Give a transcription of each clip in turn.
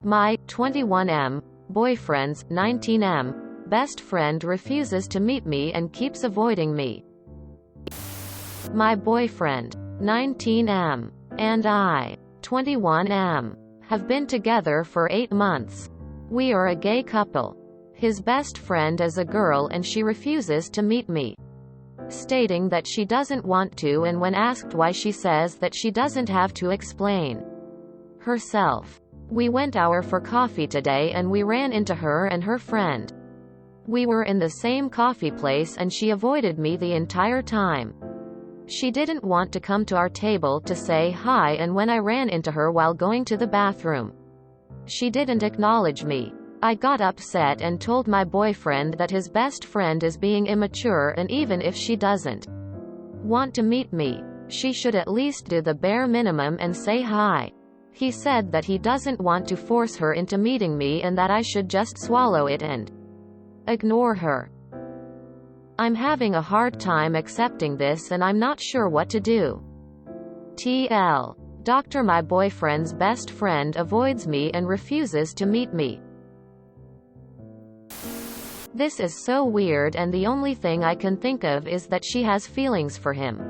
My 21m boyfriend's 19m best friend refuses to meet me and keeps avoiding me. My boyfriend 19m and I 21m have been together for 8 months. We are a gay couple. His best friend is a girl and she refuses to meet me, stating that she doesn't want to, and when asked why she says that she doesn't have to explain herself. We went out for coffee today and we ran into her and her friend. We were in the same coffee place and she avoided me the entire time. She didn't want to come to our table to say hi, and when I ran into her while going to the bathroom, she didn't acknowledge me. I got upset and told my boyfriend that his best friend is being immature, and even if she doesn't want to meet me, she should at least do the bare minimum and say hi. He said that he doesn't want to force her into meeting me and that I should just swallow it and ignore her. I'm having a hard time accepting this and I'm not sure what to do. TL. Doctor, my boyfriend's best friend avoids me and refuses to meet me. This is so weird, and the only thing I can think of is that she has feelings for him,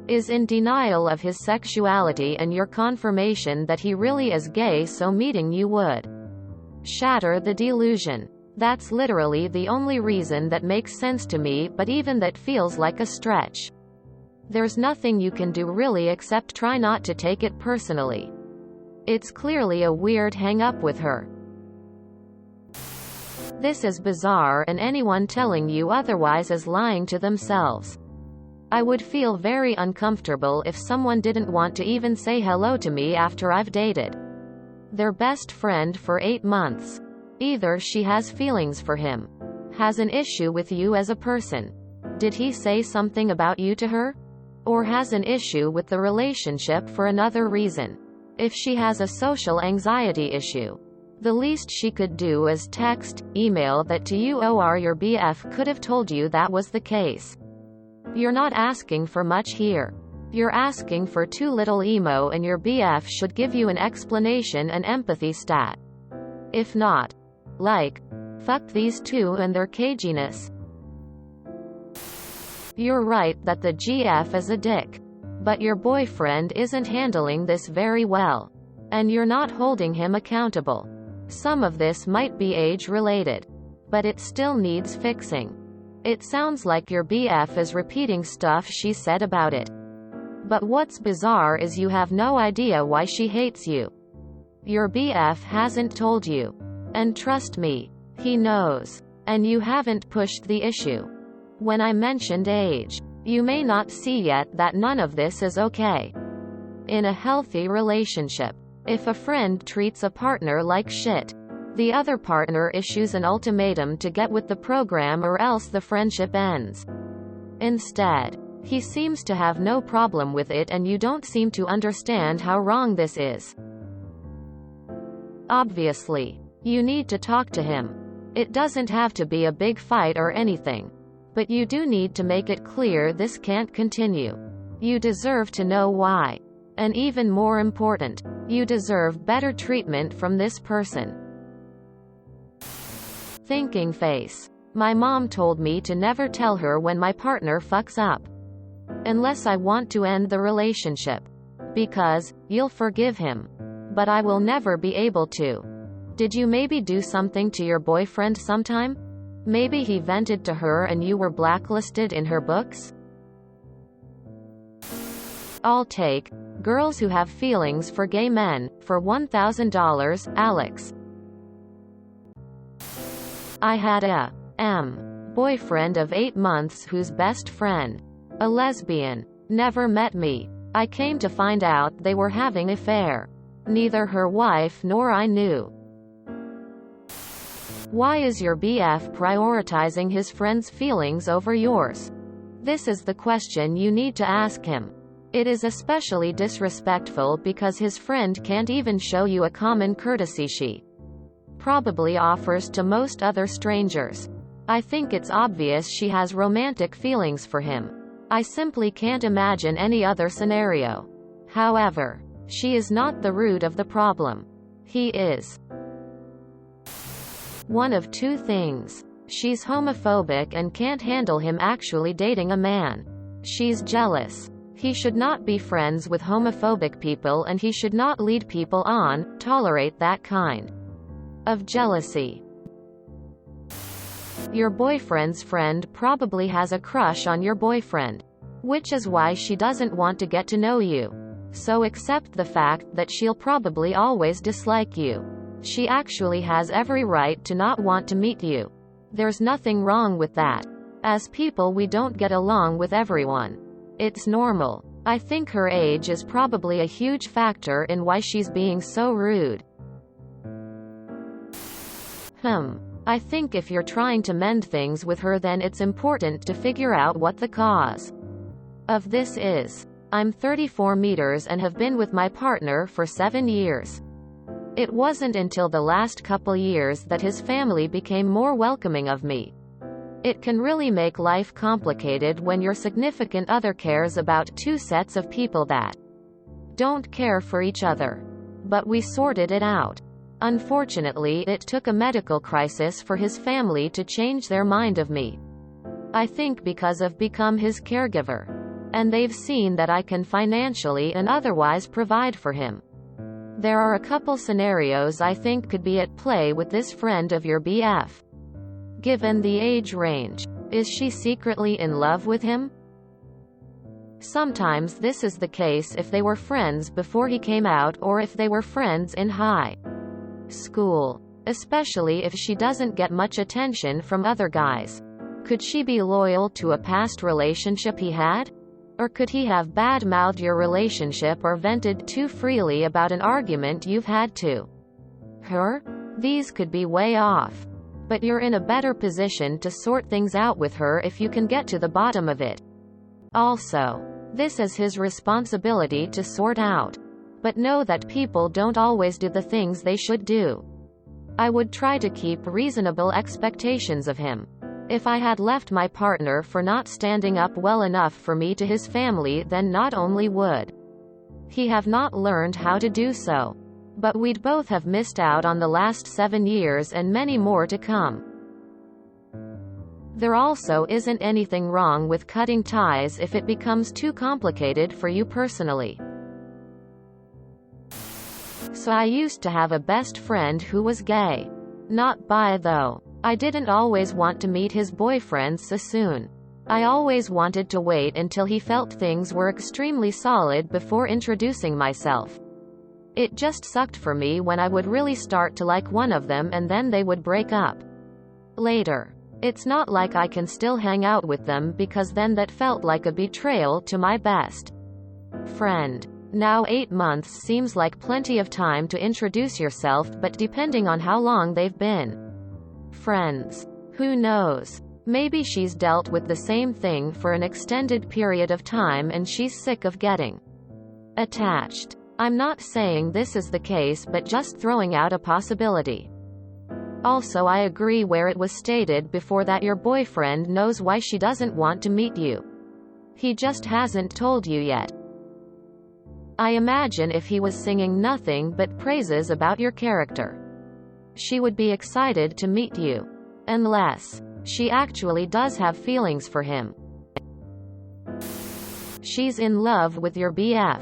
is in denial of his sexuality, and your confirmation that he really is gay, so meeting you would shatter the delusion. That's literally the only reason that makes sense to me, but even that feels like a stretch. There's nothing you can do really except try not to take it personally. It's clearly a weird hang-up with her. This is bizarre, and anyone telling you otherwise is lying to themselves. I would feel very uncomfortable if someone didn't want to even say hello to me after I've dated their best friend for 8 months. Either she has feelings for him, has an issue with you as a person, did he say something about you to her, or has an issue with the relationship for another reason. If she has a social anxiety issue, the least she could do is text, email that to you, or your BF could have told you that was the case. You're not asking for much here. You're asking for too little emo, and your BF should give you an explanation and empathy stat. If not, like, fuck these two and their caginess. You're right that the GF is a dick. But your boyfriend isn't handling this very well. And you're not holding him accountable. Some of this might be age-related, but it still needs fixing. It sounds like your BF is repeating stuff she said about it. But what's bizarre is you have no idea why she hates you. Your BF hasn't told you. And trust me, he knows. And you haven't pushed the issue. When I mentioned age, you may not see yet that none of this is okay. In a healthy relationship, if a friend treats a partner like shit, the other partner issues an ultimatum to get with the program or else the friendship ends. Instead, he seems to have no problem with it, and you don't seem to understand how wrong this is. Obviously, you need to talk to him. It doesn't have to be a big fight or anything. But you do need to make it clear this can't continue. You deserve to know why. And even more important, you deserve better treatment from this person. Thinking face. My mom told me to never tell her when my partner fucks up. Unless I want to end the relationship. Because, you'll forgive him. But I will never be able to. Did you maybe do something to your boyfriend sometime? Maybe he vented to her and you were blacklisted in her books? I'll take girls who have feelings for gay men for $1,000, Alex. I had a boyfriend of 8 months whose best friend, a lesbian, never met me. I came to find out they were having an affair. Neither her wife nor I knew. Why is your BF prioritizing his friend's feelings over yours? This is the question you need to ask him. It is especially disrespectful because his friend can't even show you a common courtesy she probably offers to most other strangers. I think it's obvious she has romantic feelings for him. I simply can't imagine any other scenario. However, she is not the root of the problem. He is. One of two things. She's homophobic and can't handle him actually dating a man. She's jealous. He should not be friends with homophobic people, and he should not lead people on, tolerate that kind of jealousy. Your boyfriend's friend probably has a crush on your boyfriend, which is why she doesn't want to get to know you. So accept the fact that she'll probably always dislike you. She actually has every right to not want to meet you. There's nothing wrong with that. As people, we don't get along with everyone. It's normal. I think her age is probably a huge factor in why she's being so rude. I think if you're trying to mend things with her, then it's important to figure out what the cause of this is. I'm 34 meters and have been with my partner for 7 years. It wasn't until the last couple years that his family became more welcoming of me. It can really make life complicated when your significant other cares about two sets of people that don't care for each other. But we sorted it out. Unfortunately, it took a medical crisis for his family to change their mind of me. I think because I've become his caregiver. And they've seen that I can financially and otherwise provide for him. There are a couple scenarios I think could be at play with this friend of your BF. Given the age range, is she secretly in love with him? Sometimes this is the case if they were friends before he came out, or if they were friends in high school. Especially if she doesn't get much attention from other guys. Could she be loyal to a past relationship he had? Or could he have bad-mouthed your relationship or vented too freely about an argument you've had to her? These could be way off. But you're in a better position to sort things out with her if you can get to the bottom of it. Also, this is his responsibility to sort out. But know that people don't always do the things they should do. I would try to keep reasonable expectations of him. If I had left my partner for not standing up well enough for me to his family, then not only would he have not learned how to do so, but we'd both have missed out on the last 7 years and many more to come. There also isn't anything wrong with cutting ties if it becomes too complicated for you personally. So I used to have a best friend who was gay. Not bi though. I didn't always want to meet his boyfriend so soon. I always wanted to wait until he felt things were extremely solid before introducing myself. It just sucked for me when I would really start to like one of them and then they would break up later. It's not like I can still hang out with them, because then that felt like a betrayal to my best friend. Now 8 months seems like plenty of time to introduce yourself, but depending on how long they've been friends, who knows? Maybe she's dealt with the same thing for an extended period of time and she's sick of getting attached. I'm not saying this is the case, but just throwing out a possibility. Also, I agree where it was stated before that your boyfriend knows why she doesn't want to meet you. He just hasn't told you yet. I imagine if he was singing nothing but praises about your character, she would be excited to meet you. Unless she actually does have feelings for him. She's in love with your BF.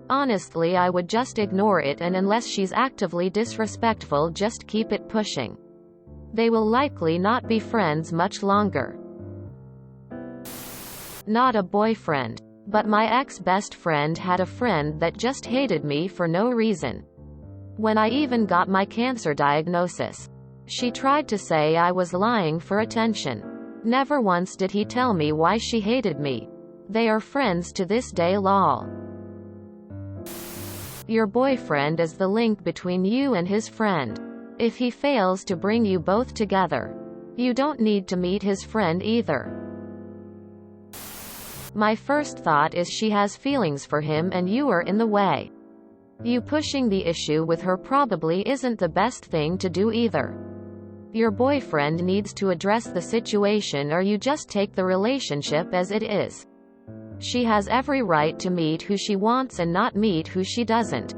Honestly, I would just ignore it, and unless she's actively disrespectful, just keep it pushing. They will likely not be friends much longer. Not a boyfriend. But my ex-best friend had a friend that just hated me for no reason. When I even got my cancer diagnosis, she tried to say I was lying for attention. Never once did he tell me why she hated me. They are friends to this day, lol. Your boyfriend is the link between you and his friend. If he fails to bring you both together, you don't need to meet his friend either. My first thought is she has feelings for him and you are in the way. You pushing the issue with her probably isn't the best thing to do either. Your boyfriend needs to address the situation, or you just take the relationship as it is. She has every right to meet who she wants and not meet who she doesn't.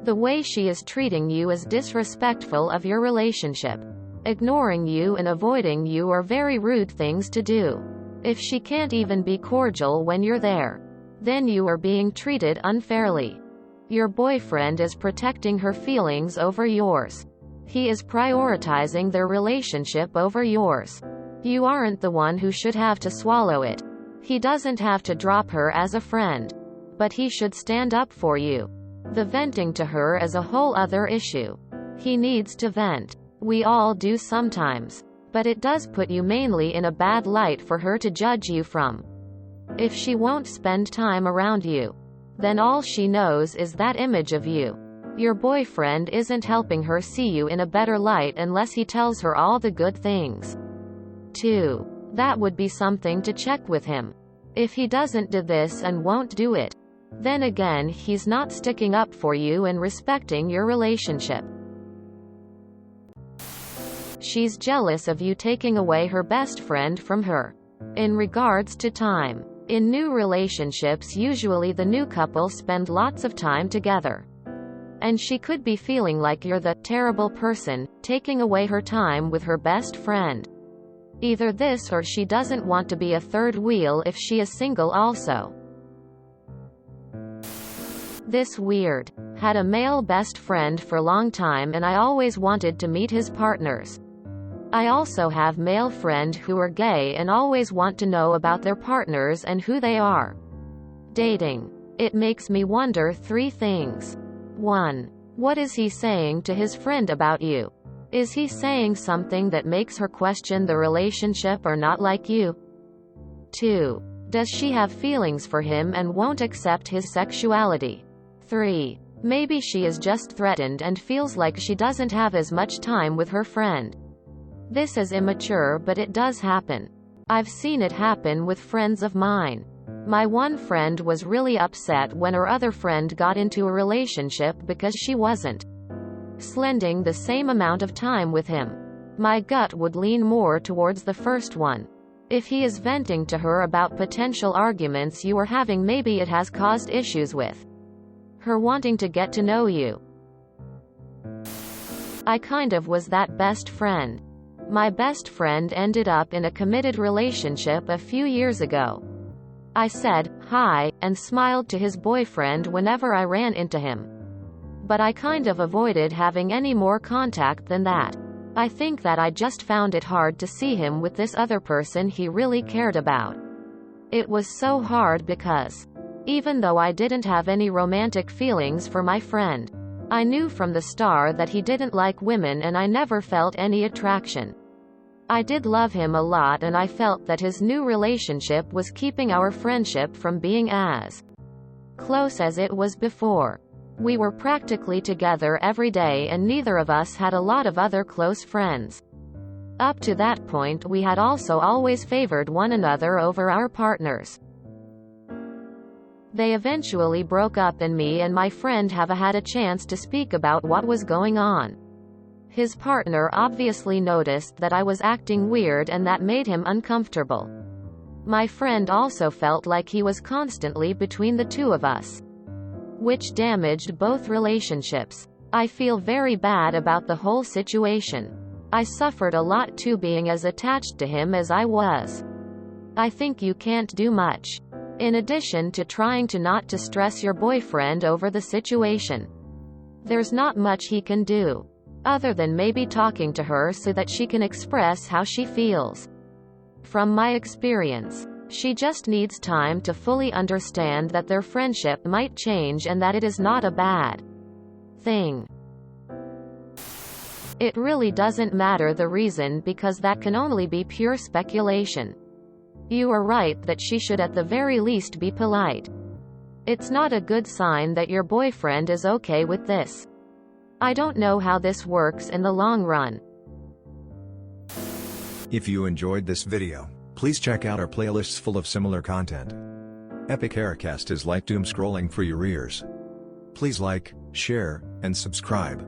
The way she is treating you is disrespectful of your relationship. Ignoring you and avoiding you are very rude things to do. If she can't even be cordial when you're there, then you are being treated unfairly. Your boyfriend is protecting her feelings over yours. He is prioritizing their relationship over yours. You aren't the one who should have to swallow it. He doesn't have to drop her as a friend, but he should stand up for you. The venting to her is a whole other issue. He needs to vent. We all do sometimes. But it does put you mainly in a bad light for her to judge you from. If she won't spend time around you, then all she knows is that image of you. Your boyfriend isn't helping her see you in a better light unless he tells her all the good things. 2. That would be something to check with him. If he doesn't do this and won't do it, then again he's not sticking up for you and respecting your relationship. She's jealous of you taking away her best friend from her. In regards to time, in new relationships usually the new couple spend lots of time together. And she could be feeling like you're the terrible person, taking away her time with her best friend. Either this or she doesn't want to be a third wheel if she is single also. This weird. Had a male best friend for a long time and I always wanted to meet his partners. I also have male friend who are gay and always want to know about their partners and who they are. Dating. It makes me wonder 3 things. 1. What is he saying to his friend about you? Is he saying something that makes her question the relationship or not like you? 2. Does she have feelings for him and won't accept his sexuality? 3. Maybe she is just threatened and feels like she doesn't have as much time with her friend. This is immature, but it does happen. I've seen it happen with friends of mine. My one friend was really upset when her other friend got into a relationship because she wasn't spending the same amount of time with him. My gut would lean more towards the first one. If he is venting to her about potential arguments you are having, maybe it has caused issues with her wanting to get to know you. I kind of was that best friend. My best friend ended up in a committed relationship a few years ago. I said, "Hi," and smiled to his boyfriend whenever I ran into him. But I kind of avoided having any more contact than that. I think that I just found it hard to see him with this other person he really cared about. It was so hard because, even though I didn't have any romantic feelings for my friend, I knew from the start that he didn't like women and I never felt any attraction. I did love him a lot and I felt that his new relationship was keeping our friendship from being as close as it was before. We were practically together every day and neither of us had a lot of other close friends. Up to that point we had also always favored one another over our partners. They eventually broke up and me and my friend have had a chance to speak about what was going on. His partner obviously noticed that I was acting weird and that made him uncomfortable. My friend also felt like he was constantly between the two of us, which damaged both relationships. I feel very bad about the whole situation. I suffered a lot too being as attached to him as I was. I think you can't do much. In addition to trying to not to stress your boyfriend over the situation, there's not much he can do, other than maybe talking to her so that she can express how she feels. From my experience, she just needs time to fully understand that their friendship might change and that it is not a bad thing. It really doesn't matter the reason because that can only be pure speculation. You are right that she should at the very least be polite. It's not a good sign that your boyfriend is okay with this. I don't know how this works in the long run. If you enjoyed this video, please check out our playlists full of similar content. Epic Haircast is like doom scrolling for your ears. Please like, share, and subscribe.